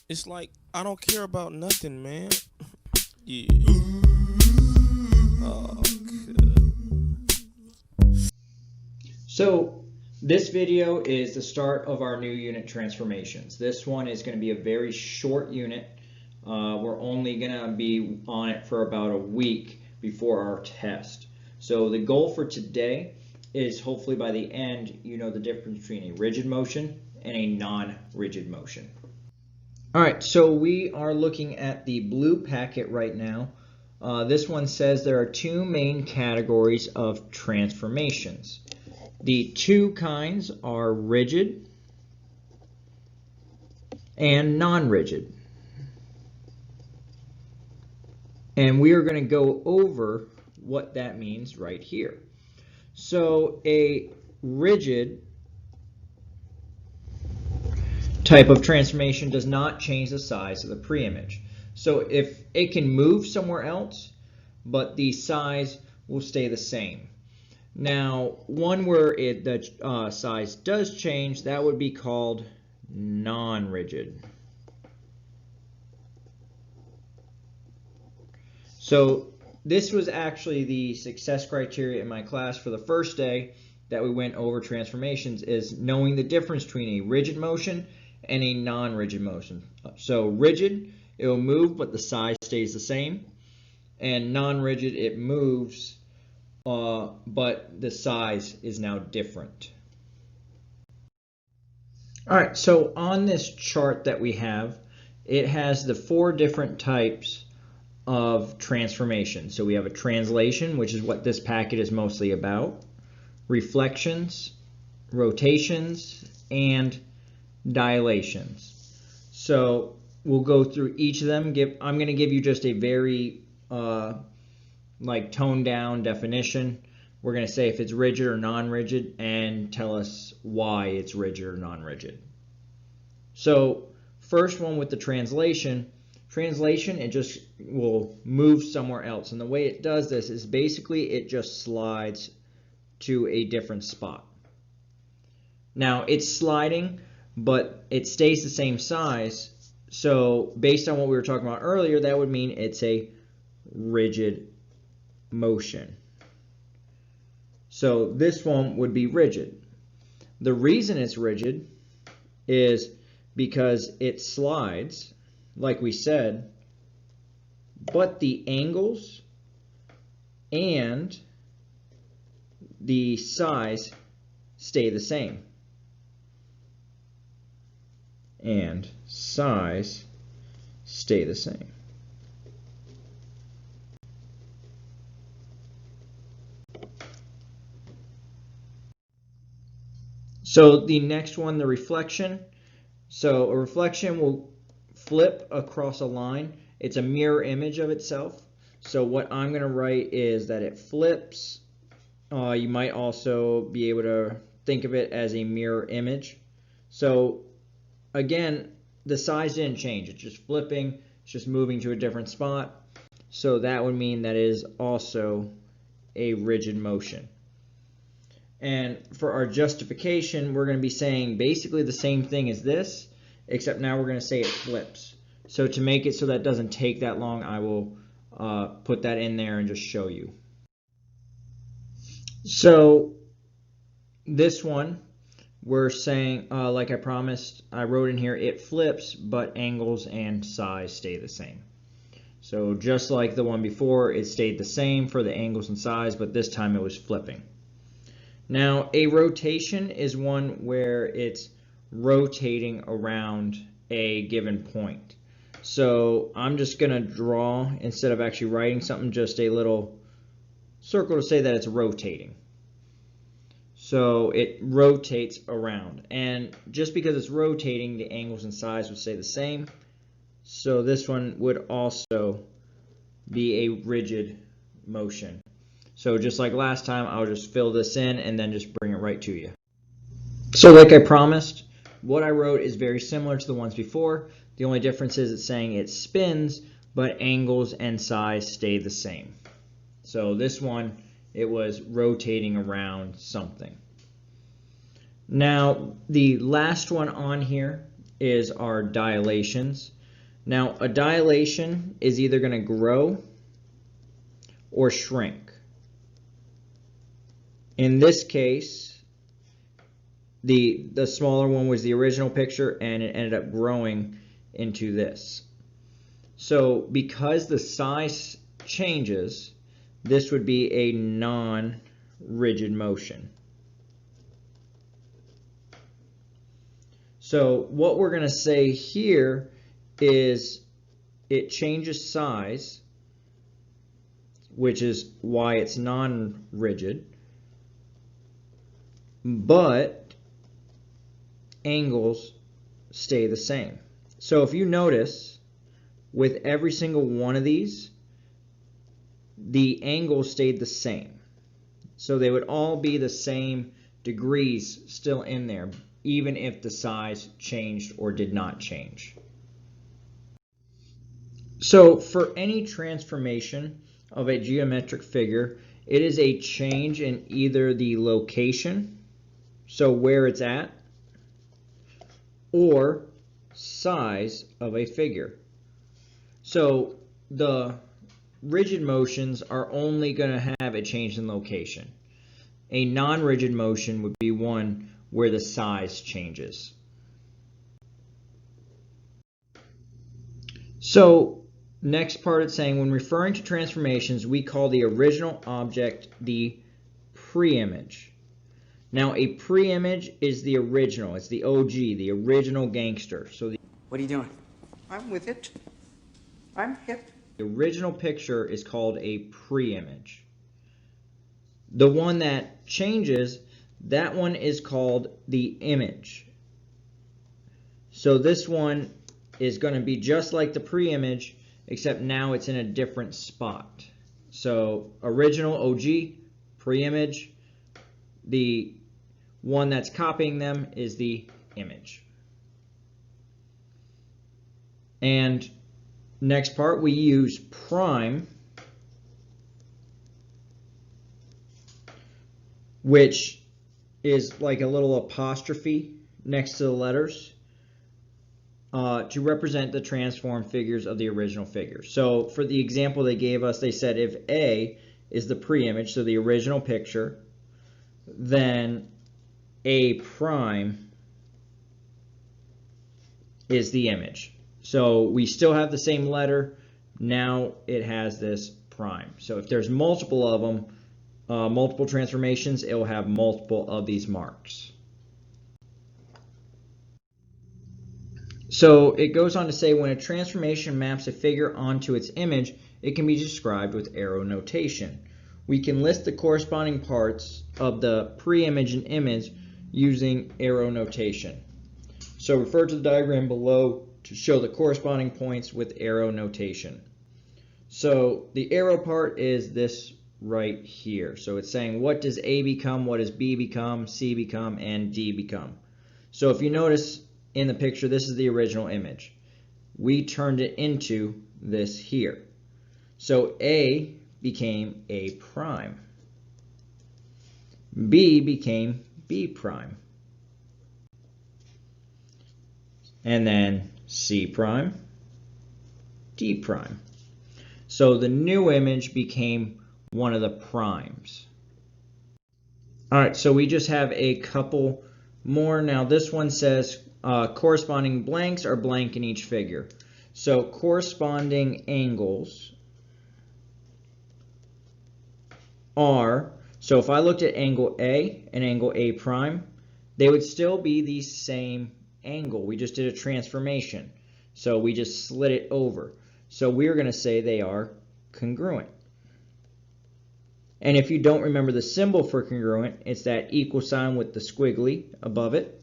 It's like I don't care about nothing, man. Yeah. Oh, So this video is the start of our new unit transformations. This one is going to be a very short unit. We're only going to be on it for about a week before our test. So the goal for today is hopefully by the end you know the difference between a rigid motion and a non-rigid motion. Alright, so we are looking at the blue packet right now. This one says there are two main categories of transformations. The two kinds are rigid and non-rigid. And we are going to go over what that means right here. So a rigid type of transformation does not change the size of the preimage. So if it can move somewhere else, but the size will stay the same. Now, one where the size does change, that would be called non-rigid. So this was actually the success criteria in my class for the first day that we went over transformations, is knowing the difference between a rigid motion and a non-rigid motion. So rigid, it will move, but the size stays the same. And non-rigid, it moves, but the size is now different. All right, so on this chart that we have, it has the four different types of transformation. So we have a translation, which is what this packet is mostly about, reflections, rotations, and dilations. So we'll go through each of them. I'm going to give you just a very toned down definition. We're going to say if it's rigid or non-rigid and tell us why it's rigid or non-rigid. So first one with the translation, it just will move somewhere else. And the way it does this is basically it just slides to a different spot. Now it's sliding, but it stays the same size. So based on what we were talking about earlier, that would mean it's a rigid motion. So this one would be rigid. The reason it's rigid is because it slides, like we said, but the angles and the size stay the same. And size stay the same. So the next one, the reflection. So a reflection will flip across a line. It's a mirror image of itself. So what I'm going to write is that it flips. You might also be able to think of it as a mirror image. So again, the size didn't change. It's just flipping. It's just moving to a different spot. So that would mean that is also a rigid motion. And for our justification, we're going to be saying basically the same thing as this, except now we're going to say it flips. So to make it so that doesn't take that long, I will put that in there and just show you. So this one, we're saying, like I promised, I wrote in here, it flips, but angles and size stay the same. So just like the one before, it stayed the same for the angles and size, but this time it was flipping. Now, a rotation is one where it's rotating around a given point. So I'm just going to draw, instead of actually writing something, just a little circle to say that it's rotating. So it rotates around. And just because it's rotating, the angles and size would stay the same. So this one would also be a rigid motion. So just like last time, I'll just fill this in and then just bring it right to you. So like I promised, what I wrote is very similar to the ones before. The only difference is it's saying it spins, but angles and size stay the same. So this one, it was rotating around something. Now, the last one on here is our dilations. Now, a dilation is either going to grow or shrink. In this case, the smaller one was the original picture, and it ended up growing into this. So because the size changes, this would be a non-rigid motion. So what we're going to say here is it changes size, which is why it's non-rigid, but angles stay the same. So if you notice, with every single one of these, the angles stayed the same. So they would all be the same degrees still in there, even if the size changed or did not change. So for any transformation of a geometric figure, it is a change in either the location, so where it's at, or size of a figure. So the rigid motions are only going to have a change in location. A non-rigid motion would be one where the size changes. So next part it's saying when referring to transformations, we call the original object the pre-image. Now a pre-image is the original. It's the OG, the original gangster. So what are you doing? I'm with it. I'm hip. The original picture is called a pre-image. The one that changes, that one is called the image. So this one is going to be just like the pre-image, except now it's in a different spot. So original OG, pre-image, the one that's copying them is the image. And next part, we use prime, which is like a little apostrophe next to the letters to represent the transformed figures of the original figure. So for the example they gave us, they said if A is the pre-image, so the original picture, then A prime is the image. So we still have the same letter. Now it has this prime. So if there's multiple of them, multiple transformations, it will have multiple of these marks. So it goes on to say when a transformation maps a figure onto its image, it can be described with arrow notation. We can list the corresponding parts of the pre-image and image using arrow notation. So refer to the diagram below to show the corresponding points with arrow notation. So the arrow part is this right here. So it's saying what does A become, what does B become, C become, and D become. So if you notice in the picture, this is the original image. We turned it into this here. So A became A prime. B became B prime. And then C prime, D prime. So the new image became one of the primes. All right, so we just have a couple more. Now this one says corresponding blanks are blank in each figure. So corresponding angles are, so if I looked at angle A and angle A prime, they would still be the same angle. We just did a transformation. So we just slid it over. So we're going to say they are congruent. And if you don't remember the symbol for congruent, it's that equal sign with the squiggly above it.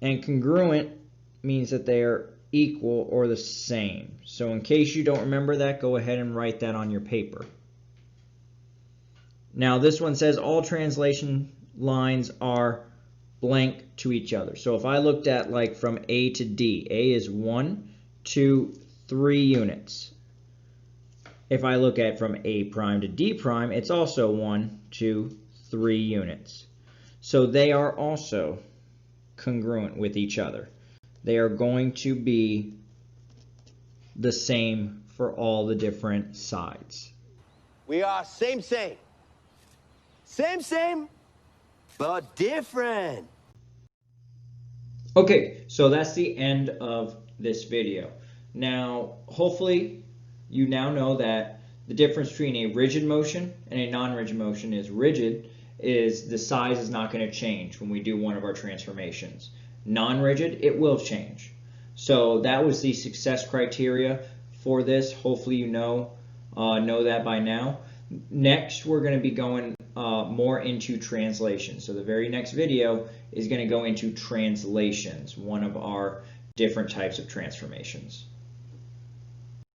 And congruent means that they are equal or the same. So in case you don't remember that, go ahead and write that on your paper. Now this one says all translation lines are blank to each other. So if I looked at like from A to D, A is 1, 2, 3 units. If I look at from A prime to D prime, it's also 1, 2, 3 units. So they are also congruent with each other. they are going to be the same for all the different sides. We are same, but different. Okay, so that's the end of this video. Now, hopefully you now know that the difference between a rigid motion and a non-rigid motion is rigid is the size is not going to change when we do one of our transformations. Non-rigid, it will change. So that was the success criteria for this. Hopefully you know that by now. Next, we're going to be going more into translation. So the very next video is going to go into translations, one of our different types of transformations.